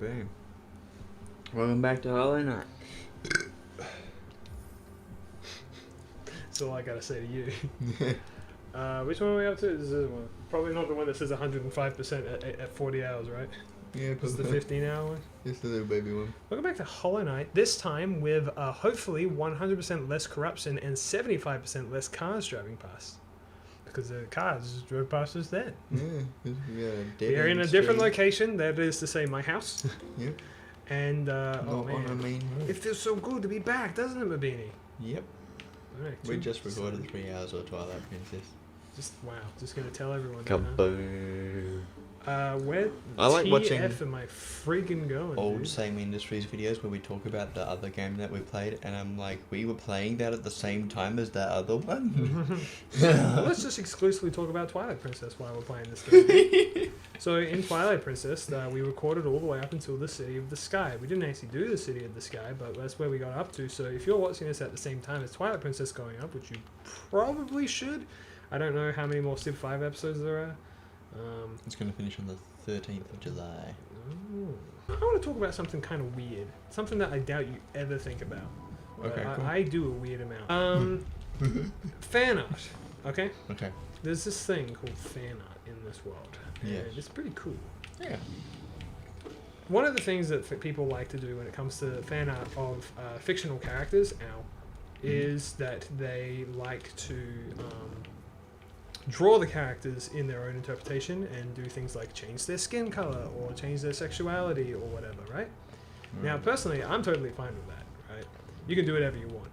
boom. Welcome back to Hollow Knight. That's all I gotta say to you. Which one are we up to? This is one. Probably not the one that says 105% at 40 hours, right? Yeah, This is the 15-hour one. It's the little baby one. Welcome back to Hollow Knight. This time with hopefully 100% less corruption and 75% less cars driving past. Because the cars drove past us then. We're in a different location. That is to say, my house. Yep. And Not on a main road. it feels so good to be back, doesn't it, Mabini? Yep. Right, We just recorded 3 hours of Twilight Princess. Just wow, just gonna tell everyone. Kaboom. Where I like watching am I freaking going? Old dude? Same Industries videos where we talk about the other game that we played, and I'm like, we were playing that at the same time as that other one. Well, let's just exclusively talk about Twilight Princess while we're playing this game. So in Twilight Princess, we recorded all the way up until the City of the Sky. We didn't actually do the City of the Sky, but that's where we got up to. So if you're watching this at the same time as Twilight Princess going up, which you probably should, I don't know how many more Civ 5 episodes there are. It's going to finish on the 13th of July. I want to talk about something kind of weird. Something that I doubt you ever think about. Okay, cool. I do a weird amount. Fan art, okay? Okay. There's this thing called fan art in this world. Yes. And it's pretty cool. Yeah. One of the things that people like to do when it comes to fan art of fictional characters, is that they like to draw the characters in their own interpretation and do things like change their skin color or change their sexuality or whatever, right? Now, personally, I'm totally fine with that, right? You can do whatever you want.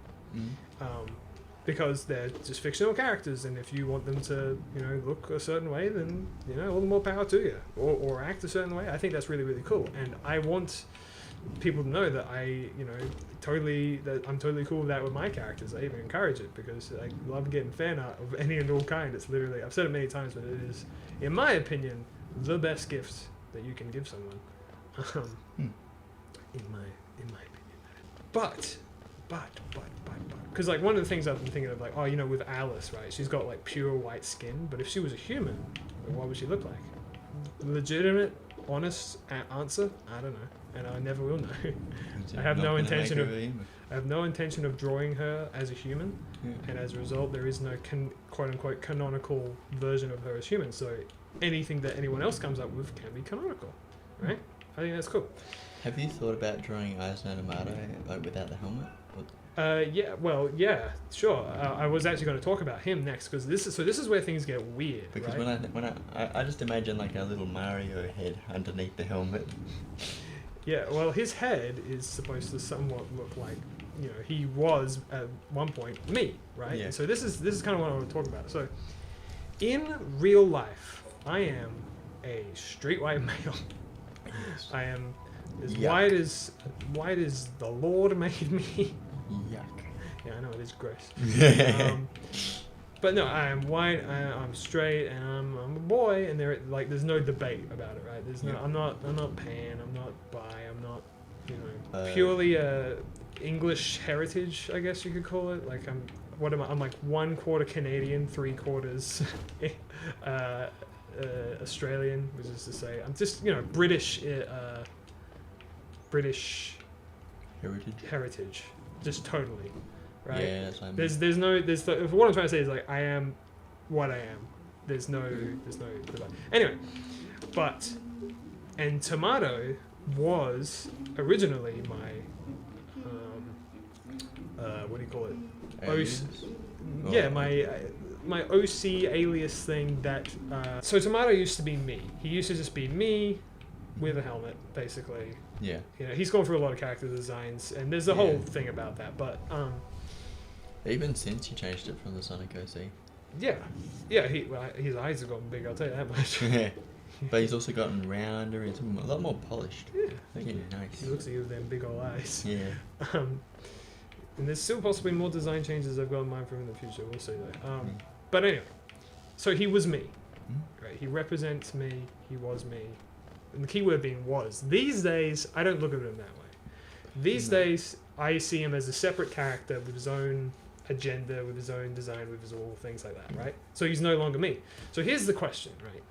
Because they're just fictional characters, and if you want them to, look a certain way, then, all the more power to you. Or act a certain way. I think that's really, really cool. And I want people to know that I'm totally cool with that with my characters. I even encourage it because I love getting fan art of any and all kind. It's literally, I've said it many times, but it is, in my opinion, the best gift that you can give someone. In my opinion. But, because like one of the things I've been thinking of, like, with Alice, right? She's got like pure white skin, but if she was a human, what would she look like? Legitimate, honest answer? I don't know, and I never will know. I have no intention of drawing her as a human, and as a result, there is no quote unquote canonical version of her as human. So anything that anyone else comes up with can be canonical, right? I think that's cool. Have you thought about drawing Eisner Amato like without the helmet? Yeah, sure. I was actually going to talk about him next because this is where things get weird. Because right? when I just imagine like a little Mario head underneath the helmet. Yeah, well, his head is supposed to somewhat look like, he was at one point me, right? Yeah. And so this is kind of what I want to talk about. So, in real life, I am a straight white male. Yes. I am as Yuck. white as the Lord made me. Yuck. Yeah, I know it is gross. But no, I am white. I'm straight, and I'm a boy. And there's no debate about it, right? There's no. Yeah. I'm not pan. I'm not bi. I'm not, purely English heritage, I guess you could call it. Like what am I? I'm like 1/4 Canadian, 3/4 Australian, which is to say, I'm just British heritage, just totally, right? Yeah, that's what I mean. What I'm trying to say is like I am what I am. There's no debate. Anyway, and Tomato was originally my what do you call it? Alias? My OC alias thing that so Tomato used to be me. He used to just be me with a helmet, basically. Yeah. He's gone through a lot of character designs, and there's a whole thing about that. But even since you changed it from the Sonic OC. yeah, his eyes have gotten big. I'll tell you that much. Yeah. But he's also gotten rounder and a lot more polished. Yeah. Okay, nice. He looks like he with them big old eyes. Yeah. And there's still possibly more design changes I've got in mind for him in the future. We'll see though. But anyway, so he was me. Right? He represents me. He was me. And the key word being was. These days, I don't look at him that way. These days, I see him as a separate character with his own agenda, with his own design, with his all things like that, right? So he's no longer me. So here's the question, right?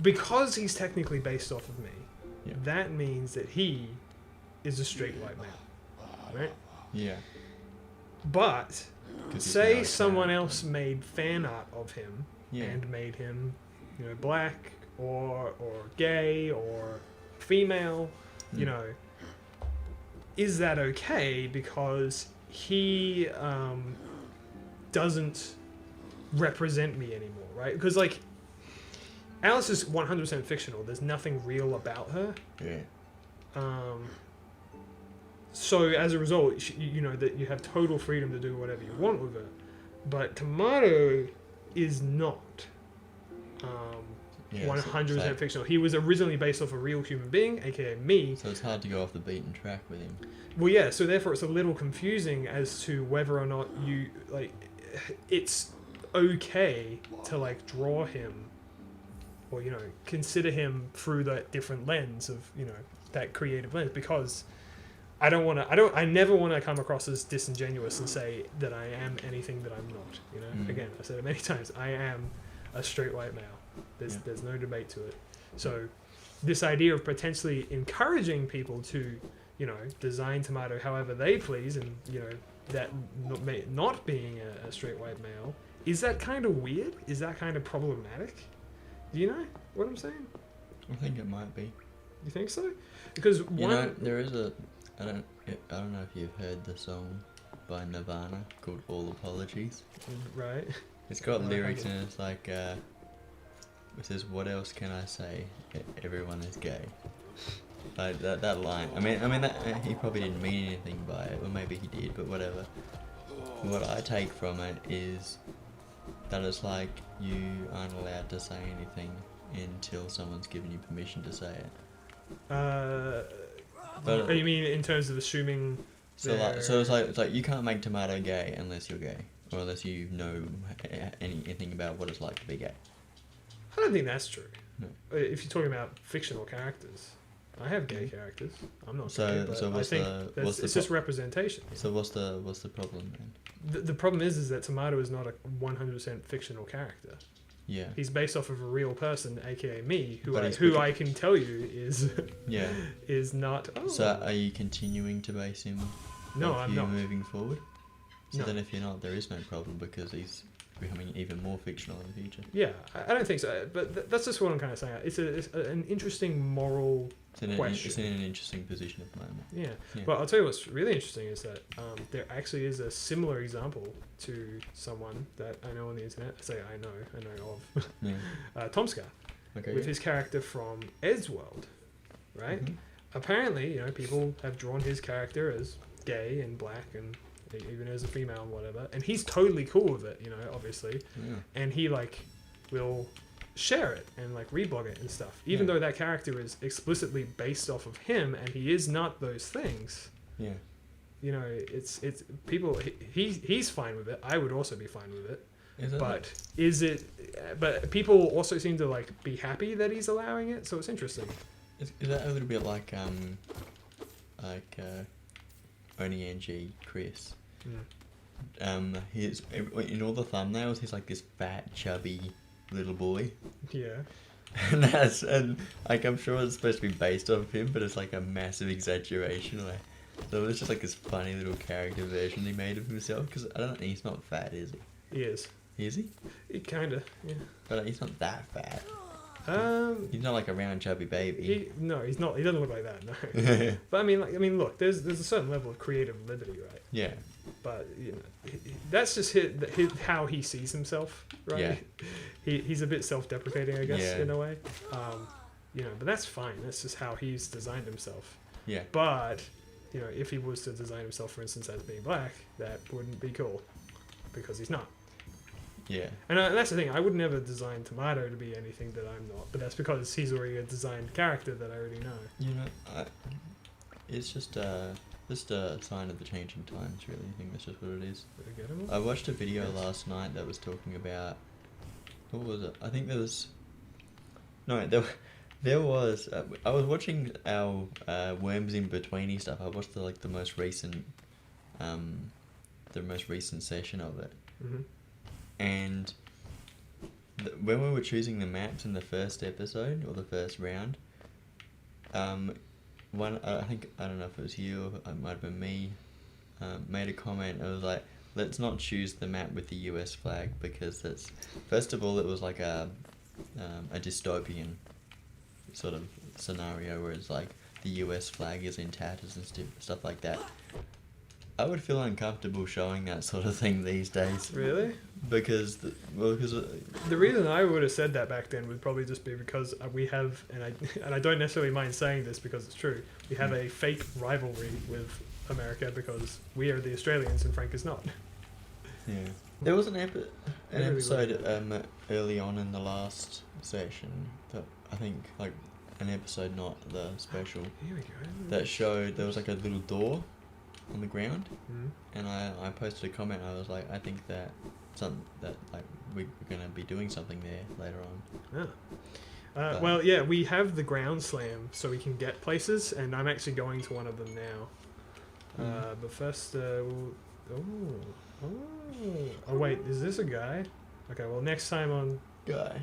Because he's technically based off of me, Yeah. that means that he is a straight white male, right? Yeah. But 'Cause he's say now a someone character. else made fan art of him Yeah. and made him, black or gay or female, you Mm. know, is that okay because he doesn't represent me anymore, right? Because like Alice is 100% fictional. There's nothing real about her. Yeah. So as a result, that you have total freedom to do whatever you want with her. But Tomato is not Yeah, 100% so fictional. He was originally based off a real human being, aka me. it's hard to go off the beaten track with him. Well, yeah. So therefore, it's a little confusing as to whether or not it's okay to like draw him, or consider him through that different lens of that creative lens, because I never want to come across as disingenuous and say that I am anything that I'm not. Again, I said it many times. I am a straight white male. There's no debate to it. So this idea of potentially encouraging people to, design Tomato however they please, and that not being a straight white male, is that kind of weird? Is that kind of problematic? Do you know what I'm saying? I think it might be. You think so? Because there is I don't know if you've heard the song by Nirvana called All Apologies. Right. It's got lyrics and it's like, it says, "What else can I say? Everyone is gay." Like that line. I mean that he probably didn't mean anything by it, or maybe he did, but whatever. What I take from it is that it's like you aren't allowed to say anything until someone's given you permission to say it. But you mean in terms of assuming? so it's like you can't make Tomato gay unless you're gay, or unless you know anything about what it's like to be gay. I don't think that's true. No. If you're talking about fictional characters, I have gay characters. I'm not So- gay, but so I what's think the- what's the it's just representation. So what's the problem then? The problem is that Tomato is not a 100% fictional character. Yeah. He's based off of a real person, aka me, But he's who I can tell you is Yeah. is not. Oh. So are you continuing to base him No, off I'm you not. moving forward? So No. then if you're not, there is no problem because he's becoming even more fictional in the future. Yeah, I don't think so. But that's just what I'm kind of saying. It's an interesting moral question. It's in an interesting position at the moment. Yeah. Yeah. Well, I'll tell you what's really interesting is that there actually is a similar example to someone that I know on the internet. I say I know of. Yeah. Tomska, Okay. with his character from Ed's World, right? Mhm. Apparently, people have drawn his character as gay and black and even as a female and whatever, and he's totally cool with it, obviously, Yeah. and he will share it and reblog it and stuff, even Yeah. though that character is explicitly based off of him and he is not those things. Yeah. It's people. He's fine with it. I would also be fine with it. Is it But is it? But people also seem to be happy that he's allowing it. So it's interesting. is that a little bit like Oni NG Chris? He's in all the thumbnails. He's like this fat, chubby little boy. Yeah. and I'm sure it's supposed to be based off him, but it's like a massive exaggeration. So it's just like this funny little character version he made of himself. Because I don't think he's not fat, is he? He is. Is he? He kinda. Yeah. But he's not that fat. He's not like a round chubby baby. He's not. He doesn't look like that. No. But I mean, look. There's a certain level of creative liberty, right? Yeah. But that's just how he sees himself, right? Yeah. He's a bit self-deprecating, I guess, Yeah. in a way. But that's fine. That's just how he's designed himself. Yeah. But if he was to design himself, for instance, as being black, that wouldn't be cool because he's not. Yeah. And that's the thing. I would never design Tomato to be anything that I'm not. But that's because he's already a designed character that I already know. It's just a sign of the changing times, really. I think that's just what it is. Forgettable? I watched a video last night that was talking about, what was it? I think there was, no, there was. I was watching our Worms in Betweeny stuff. I watched the most recent session of it. Mm-hmm. And when we were choosing the maps in the first episode, or the first round, one, I think, I don't know if it was you or it might have been me, made a comment. It was like, let's not choose the map with the US flag because that's, first of all, it was like a dystopian sort of scenario where it's like the US flag is in tatters and stuff like that. I would feel uncomfortable showing that sort of thing these days. Really? Because the reason I would have said that back then would probably just be because we have, and I don't necessarily mind saying this because it's true, we have a fake rivalry with America because we are the Australians and Frank is not. Yeah. There was an episode early on in the last session that I think, like, an episode, not the special, Here we go. that showed there was like a little door on the ground, Mm-hmm. and I posted a comment. I was like, I think that like we're gonna be doing something there later on. Well, yeah, we have the ground slam so we can get places, and I'm actually going to one of them now. But first, oh wait, is this a guy? Okay, well, next time on Guy.